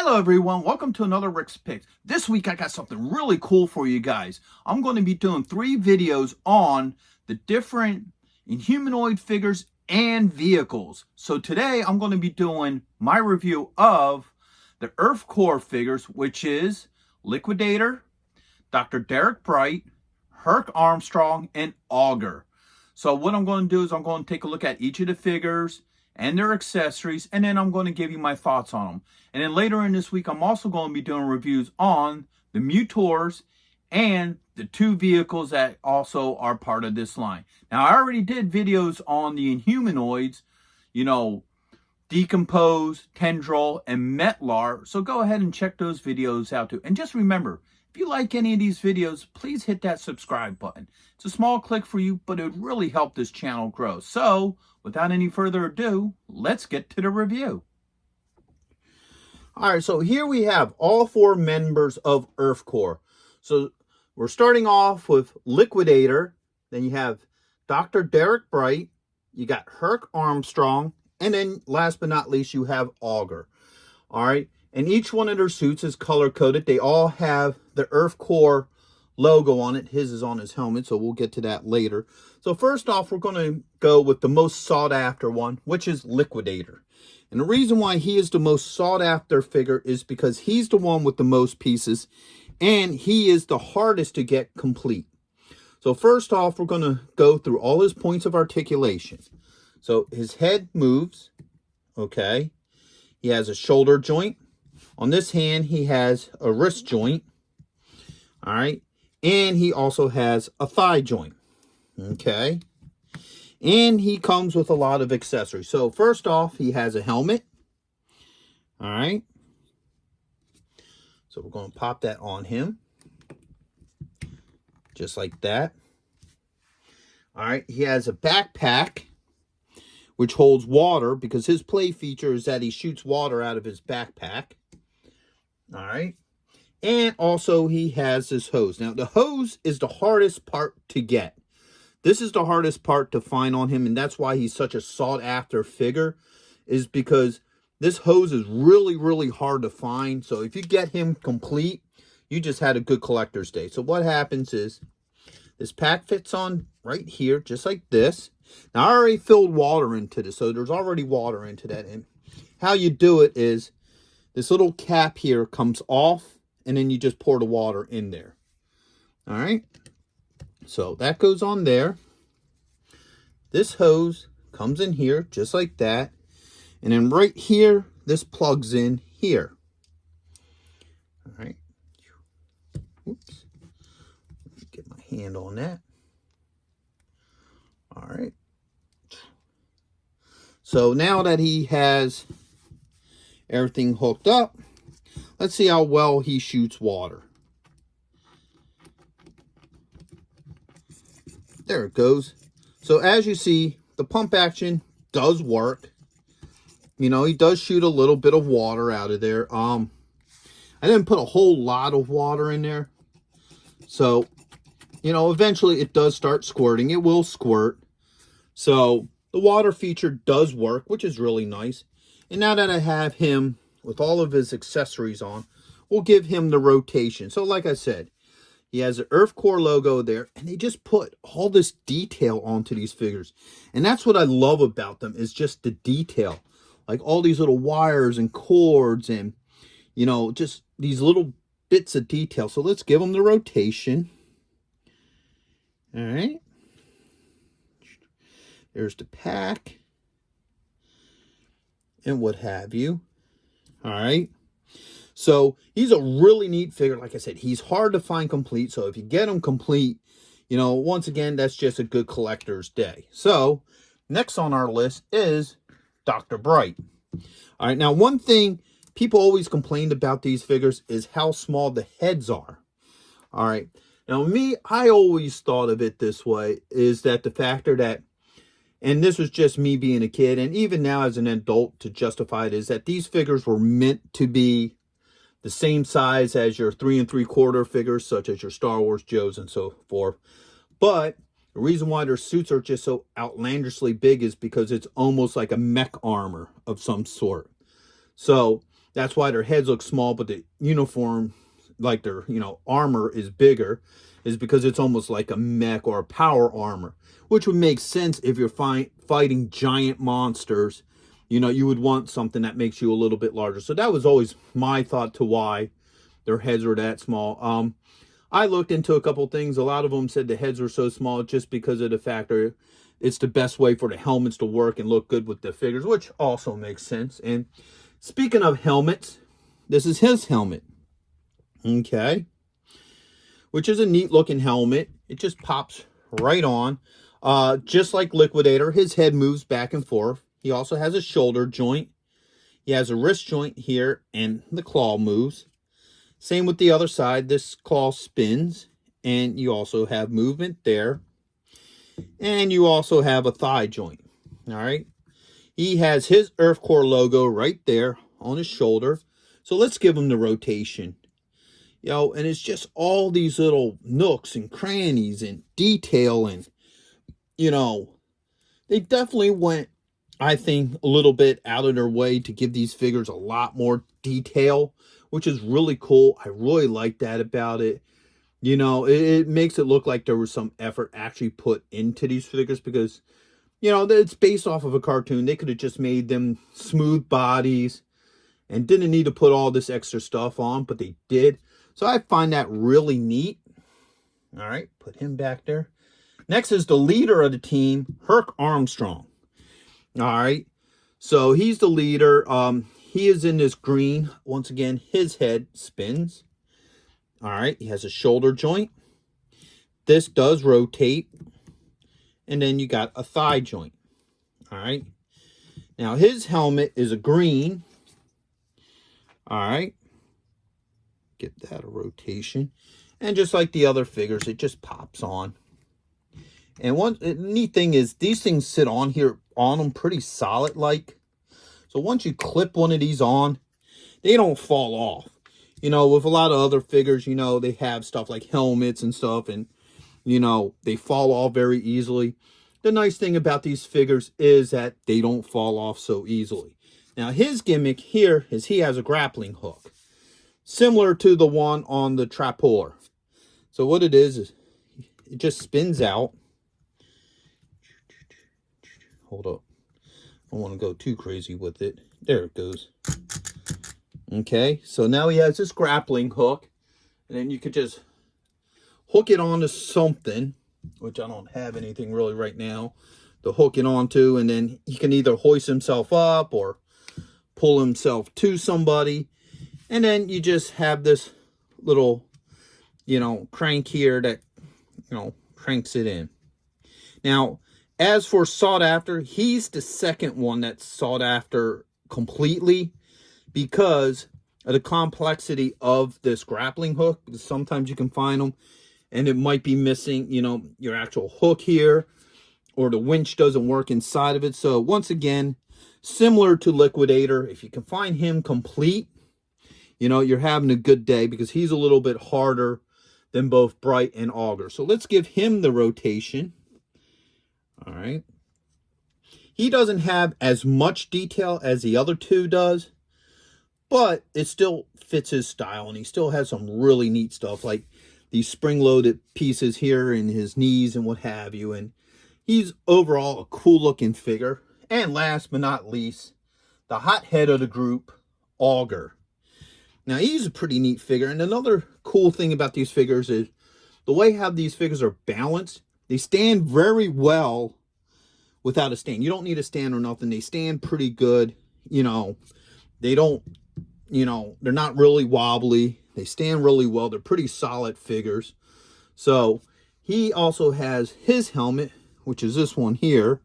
Hello everyone, welcome to another Rick's Picks. This week I got something really cool for you guys. I'm going to be doing 3 videos on the different Inhumanoid figures and vehicles. So today I'm going to be doing my review of the Earth Core figures, which is Liquidator, Dr.Bright, Herc Armstrong, and Auger. So what I'm going to do is I'm going to take a look at each of the figures and their accessories, and then I'm going to give you my thoughts on them. And then later in this week, I'm also going to be doing reviews on the Mutors and the 2 vehicles that also are part of this line. Now, I already did videos on the Inhumanoids, Decompose, Tendril, and Metlar, so go ahead and check those videos out too. And just remember, if you like any of these videos, please hit that subscribe button. It's a small click for you, but it would really help this channel grow. So, without any further ado, let's get to the review. All right, so here we have all 4 members of Earth Core. So we're starting off with Liquidator. Then you have Dr.Bright. You got Herc Armstrong. And then last but not least, you have Auger. All right, and each one of their suits is color-coded. They all have the Earth Core logo on it. His is on his helmet, so we'll get to that later. So first off, we're going to go with the most sought-after one, which is Liquidator. And the reason why he is the most sought-after figure is because he's the one with the most pieces, and he is the hardest to get complete. So first off, we're going to go through all his points of articulation. So his head moves, okay? He has a shoulder joint. On this hand, he has a wrist joint, all right? And he also has a thigh joint, okay? And he comes with a lot of accessories. So first off, he has a helmet, all right? So we're going to pop that on him, just like that. All right, he has a backpack, which holds water, because his play feature is that he shoots water out of his backpack. All right. And also he has this hose. Now, the hose is the hardest part to get. This is the hardest part to find on him, and that's why he's such a sought-after figure, is because this hose is really, really hard to find. So if you get him complete, you just had a good collector's day. So what happens is this pack fits on right here, just like this. Now, I already filled water into this, so there's already water into that. And how you do it is this little cap here comes off, and then you just pour the water in there. All right? So that goes on there. This hose comes in here, just like that. And then right here, this plugs in here. All right. Oops. Let me get my hand on that. All right. So now that he has everything hooked up, let's see how well he shoots water. There it goes. So as you see, the pump action does work. He does shoot a little bit of water out of there. I didn't put a whole lot of water in there. So, eventually it does start squirting. It will squirt. So the water feature does work, which is really nice. And now that I have him with all of his accessories on, we'll give him the rotation. So like I said, he has the Earth Core logo there, and they just put all this detail onto these figures. And that's what I love about them, is just the detail. Like all these little wires and cords and, just these little bits of detail. So let's give them the rotation. All right. There's the pack and what have you. All right. So he's a really neat figure. Like I said, he's hard to find complete. So if you get him complete, once again, that's just a good collector's day. So next on our list is Dr.Bright. All right. Now, one thing people always complained about these figures is how small the heads are. All right. Now, I always thought of it this way, is that the factor that, and this was just me being a kid, and even now as an adult to justify it, is that these figures were meant to be the same size as your 3 3/4 figures, such as your Star Wars Joes and so forth. But the reason why their suits are just so outlandishly big is because it's almost like a mech armor of some sort. So That's why their heads look small, but the uniform, like their, armor is bigger, is because it's almost like a mech or a power armor, which would make sense if you're fighting giant monsters. You would want something that makes you a little bit larger. So that was always my thought to why their heads were that small. I looked into a couple things. A lot of them said the heads were so small just because of the factor it's the best way for the helmets to work and look good with the figures, which also makes sense. And speaking of helmets, this is his helmet. Okay. Which is a neat looking helmet. It just pops right on. Just like Liquidator, his head moves back and forth. He also has a shoulder joint. He has a wrist joint here, and the claw moves. Same with the other side. This claw spins, and you also have movement there. And you also have a thigh joint. All right. He has his Earth Core logo right there on his shoulder. So let's give him the rotation. And it's just all these little nooks and crannies and detail. And, they definitely went, I think, a little bit out of their way to give these figures a lot more detail, which is really cool. I really like that about it. It makes it look like there was some effort actually put into these figures because, it's based off of a cartoon. They could have just made them smooth bodies and didn't need to put all this extra stuff on, but they did. So I find that really neat. All right, put him back there. Next is the leader of the team, Herc Armstrong. All right, so he's the leader. He is in this green. Once again, his head spins. All right, he has a shoulder joint. This does rotate. And then you got a thigh joint. All right. Now, his helmet is a green. All right. Get that a rotation. And just like the other figures, it just pops on. And one neat thing is these things sit on here on them pretty solid like. So once you clip one of these on, they don't fall off. With a lot of other figures, they have stuff like helmets and stuff, and they fall off very easily. The nice thing about these figures is that they don't fall off so easily. Now, his gimmick here is he has a grappling hook, similar to the one on the Trapor. So what it is it just spins out. Hold up. I don't want to go too crazy with it. There it goes. Okay, so now he has this grappling hook, and then you could just hook it onto something, which I don't have anything really right now to hook it onto, and then he can either hoist himself up or pull himself to somebody, and then you just have this little, crank here that, cranks it in. Now, as for sought after, he's the second one that's sought after completely because of the complexity of this grappling hook, because sometimes you can find them and it might be missing, your actual hook here, or the winch doesn't work inside of it. So once again, similar to Liquidator, if you can find him complete, you're having a good day because he's a little bit harder than both Bright and Auger. So let's give him the rotation. All right. He doesn't have as much detail as the other two does, but it still fits his style, and he still has some really neat stuff like these spring-loaded pieces here in his knees and what have you. And he's overall a cool-looking figure. And last but not least, the hothead of the group, Auger. Now, he's a pretty neat figure. And another cool thing about these figures is the way how these figures are balanced. They stand very well without a stand. You don't need a stand or nothing. They stand pretty good. They don't, they're not really wobbly. They stand really well. They're pretty solid figures. So he also has his helmet, which is this one here.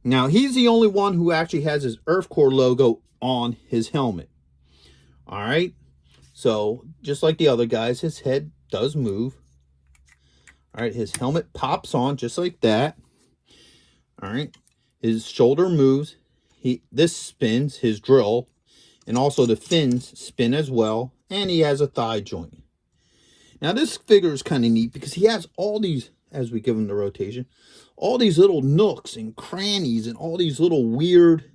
Now, he's the only one who actually has his Earth Core logo on his helmet. All right. So just like the other guys, his head does move. All right. His helmet pops on just like that. All right. His shoulder moves. This spins, his drill. And also the fins spin as well. And he has a thigh joint. Now, this figure is kind of neat because he has all these, as we give him the rotation, all these little nooks and crannies and all these little weird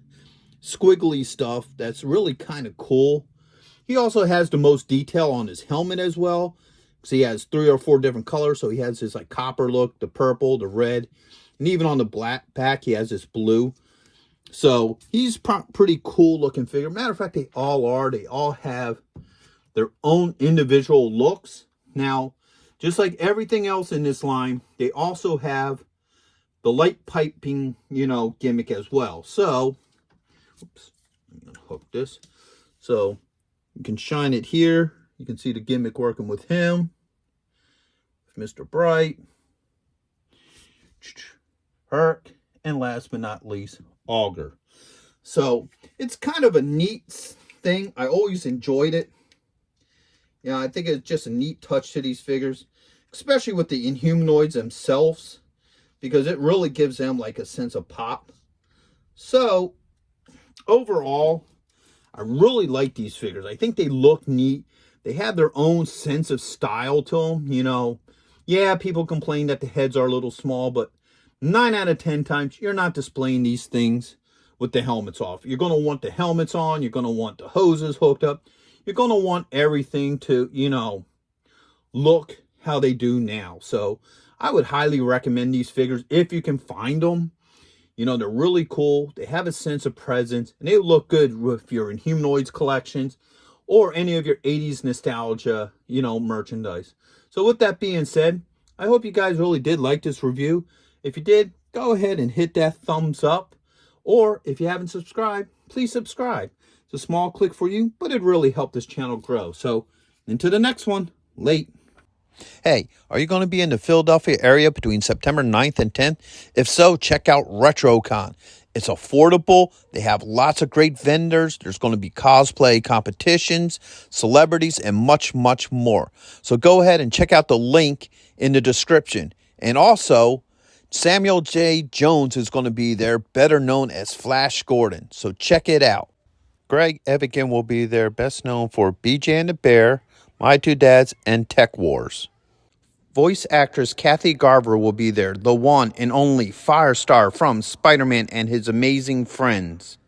squiggly stuff that's really kind of cool. He also has the most detail on his helmet as well, because he has 3 or 4 different colors. So he has his like copper look, the purple, the red, and even on the black back he has this blue. So he's pretty cool looking figure. Matter of fact, they all are. They all have their own individual looks. Now, just like everything else in this line, they also have the light piping, gimmick as well. So, oops, I'm going to hook this. So, you can shine it here. You can see the gimmick working with him, with Mr. Bright, Herc, and last but not least, Auger. So, it's kind of a neat thing. I always enjoyed it. I think it's just a neat touch to these figures, especially with the Inhumanoids themselves, because it really gives them like a sense of pop. So, overall, I really like these figures. I think they look neat. They have their own sense of style to them, Yeah, people complain that the heads are a little small, but 9 out of 10 times, you're not displaying these things with the helmets off. You're going to want the helmets on. You're going to want the hoses hooked up. You're going to want everything to, look how they do now. So I would highly recommend these figures if you can find them. They're really cool. They have a sense of presence, and they look good with your Inhumanoids collections or any of your 80s nostalgia, merchandise. So with that being said, I hope you guys really did like this review. If you did, go ahead and hit that thumbs up. Or if you haven't subscribed, please subscribe. It's a small click for you, but it really helped this channel grow. So, into the next one. Late. Hey, are you going to be in the Philadelphia area between September 9th and 10th? If so, check out RetroCon. It's affordable. They have lots of great vendors. There's going to be cosplay competitions, celebrities, and much, much more. So go ahead and check out the link in the description. And also, Samuel J. Jones is going to be there, better known as Flash Gordon. So check it out. Greg Evigan will be there, best known for BJ and the Bear, My Two Dads, and Tech Wars. Voice actress Kathy Garver will be there, the one and only Firestar from Spider-Man and His Amazing Friends.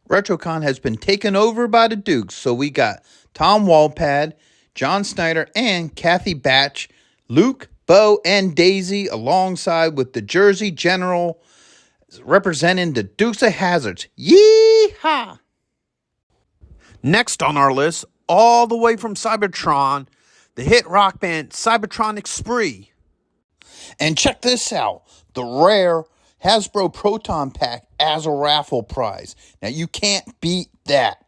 RetroCon has been taken over by the Dukes, so we got Tom Walpad, John Snyder, and Kathy Batch, Luke, Bo, and Daisy, alongside with the Jersey General representing the Dukes of Hazzards. Yee-haw! Next on our list, all the way from Cybertron, the hit rock band Cybertronic Spree. And check this out, the rare Hasbro Proton Pack as a raffle prize. Now you can't beat that.